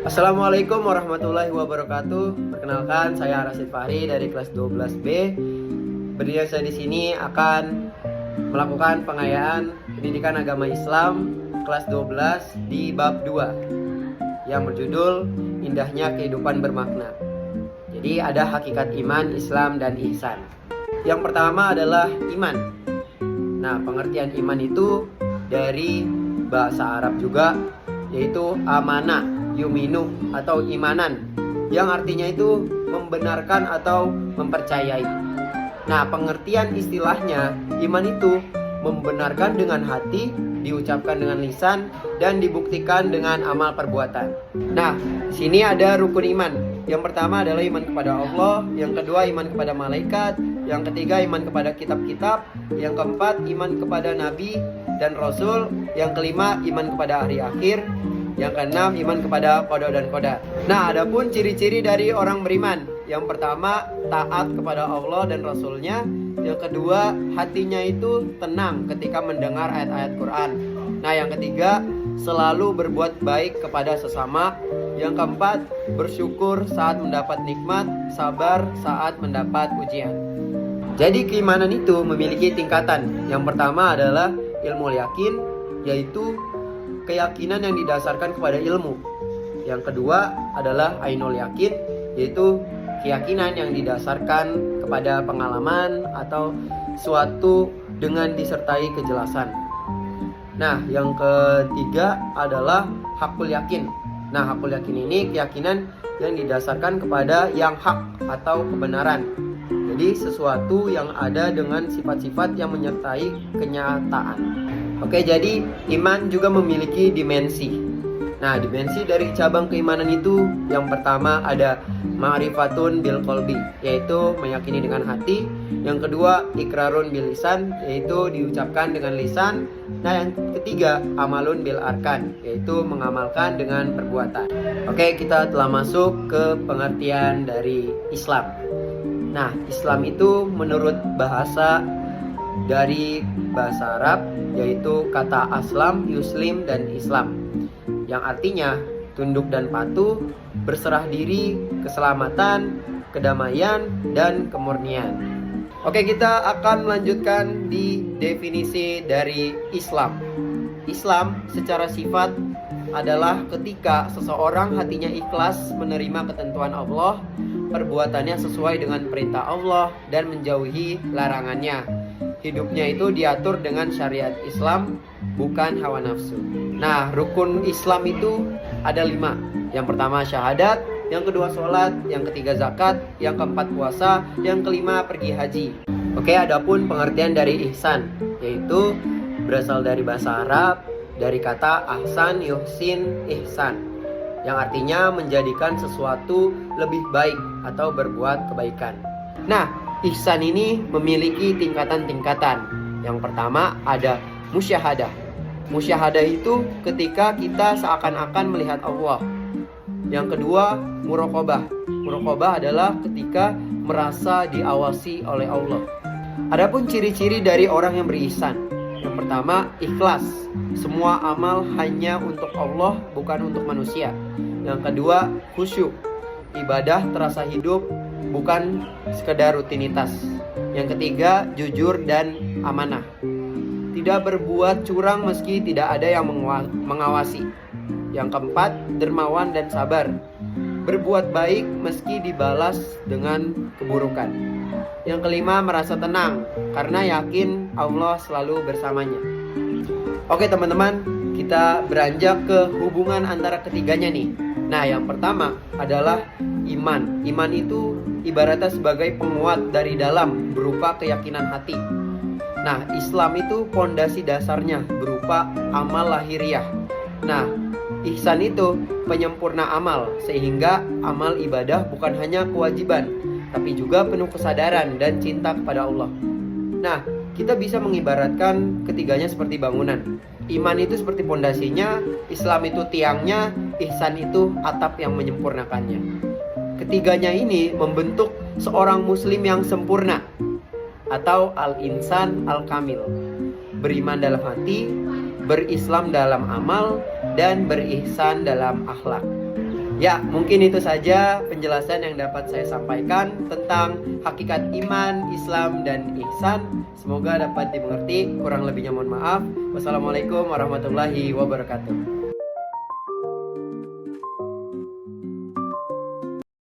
Assalamualaikum warahmatullahi wabarakatuh. Perkenalkan, saya Rasid Fahri dari kelas 12B. Berdiri saya di sini akan melakukan pengayaan pendidikan agama Islam kelas 12 di bab 2 yang berjudul Indahnya Kehidupan Bermakna. Jadi ada hakikat iman, Islam, dan ihsan. Yang pertama adalah iman. Nah, pengertian iman itu dari bahasa Arab juga, yaitu amanah, yuminu atau imanan, yang artinya itu membenarkan atau mempercayai. Nah, pengertian istilahnya, iman itu membenarkan dengan hati, diucapkan dengan lisan, dan dibuktikan dengan amal perbuatan. Nah, sini ada rukun iman. Yang pertama adalah iman kepada Allah, yang kedua iman kepada malaikat, yang ketiga iman kepada kitab-kitab, yang keempat iman kepada nabi dan rasul, yang kelima iman kepada hari akhir, yang keenam iman kepada qada dan qadar. Nah, adapun ciri-ciri dari orang beriman. Yang pertama, taat kepada Allah dan Rasulnya. Yang kedua, hatinya itu tenang ketika mendengar ayat-ayat Quran. Nah, yang ketiga, selalu berbuat baik kepada sesama. Yang keempat, bersyukur saat mendapat nikmat, sabar saat mendapat ujian. Jadi keimanan itu memiliki tingkatan. Yang pertama adalah ilmu yakin, yaitu keyakinan yang didasarkan kepada ilmu. Yang kedua adalah ainul yakin, yaitu keyakinan yang didasarkan kepada pengalaman atau suatu dengan disertai kejelasan. Nah, yang ketiga adalah hakul yakin. Nah, hakul yakin ini keyakinan yang didasarkan kepada yang hak atau kebenaran. Jadi sesuatu yang ada dengan sifat-sifat yang menyertai kenyataan. Oke, jadi iman juga memiliki dimensi. Nah, dimensi dari cabang keimanan itu, yang pertama ada ma'rifatun bil qalbi, yaitu meyakini dengan hati. Yang kedua ikrarun bil lisan, yaitu diucapkan dengan lisan. Nah, yang ketiga amalun bil arkan, yaitu mengamalkan dengan perbuatan. Oke, kita telah masuk ke pengertian dari Islam. Nah, Islam itu menurut bahasa dari bahasa Arab, yaitu kata aslam, yuslim, dan Islam, yang artinya tunduk dan patuh, berserah diri, keselamatan, kedamaian, dan kemurnian. Oke, kita akan melanjutkan di definisi dari Islam. Islam secara sifat adalah ketika seseorang hatinya ikhlas menerima ketentuan Allah, perbuatannya sesuai dengan perintah Allah, dan menjauhi larangannya. Hidupnya itu diatur dengan syariat Islam, bukan hawa nafsu. Nah, rukun Islam itu ada 5. Yang pertama syahadat, yang kedua sholat, yang ketiga zakat, yang keempat puasa, yang kelima pergi haji. Oke, adapun pengertian dari ihsan, yaitu berasal dari bahasa Arab, dari kata ahsan, yuhsin, ihsan, yang artinya menjadikan sesuatu lebih baik atau berbuat kebaikan. Nah, ihsan ini memiliki tingkatan-tingkatan. Yang pertama ada musyahadah. Musyahadah itu ketika kita seakan-akan melihat Allah. Yang kedua muraqabah. Muraqabah adalah ketika merasa diawasi oleh Allah. Adapun ciri-ciri dari orang yang berihsan. Yang pertama ikhlas. Semua amal hanya untuk Allah, bukan untuk manusia. Yang kedua khusyuk. Ibadah terasa hidup, bukan sekedar rutinitas. Yang ketiga jujur dan amanah. Tidak berbuat curang meski tidak ada yang mengawasi. Yang keempat dermawan dan sabar. Berbuat baik meski dibalas dengan keburukan. Yang kelima merasa tenang karena yakin Allah selalu bersamanya. Oke teman-teman, kita beranjak ke hubungan antara ketiganya nih. Nah, yang pertama adalah iman. Iman itu ibaratnya sebagai penguat dari dalam berupa keyakinan hati. Nah, Islam itu pondasi dasarnya berupa amal lahiriah. Nah, ihsan itu penyempurna amal, sehingga amal ibadah bukan hanya kewajiban, tapi juga penuh kesadaran dan cinta kepada Allah. Nah, kita bisa mengibaratkan ketiganya seperti bangunan. Iman itu seperti pondasinya, Islam itu tiangnya, ihsan itu atap yang menyempurnakannya. Ketiganya ini membentuk seorang muslim yang sempurna atau al-insan al-kamil. Beriman dalam hati, berislam dalam amal, dan berihsan dalam akhlak. Ya, mungkin itu saja penjelasan yang dapat saya sampaikan tentang hakikat iman, Islam, dan ihsan. Semoga dapat dimengerti. Kurang lebihnya mohon maaf. Wassalamualaikum warahmatullahi wabarakatuh.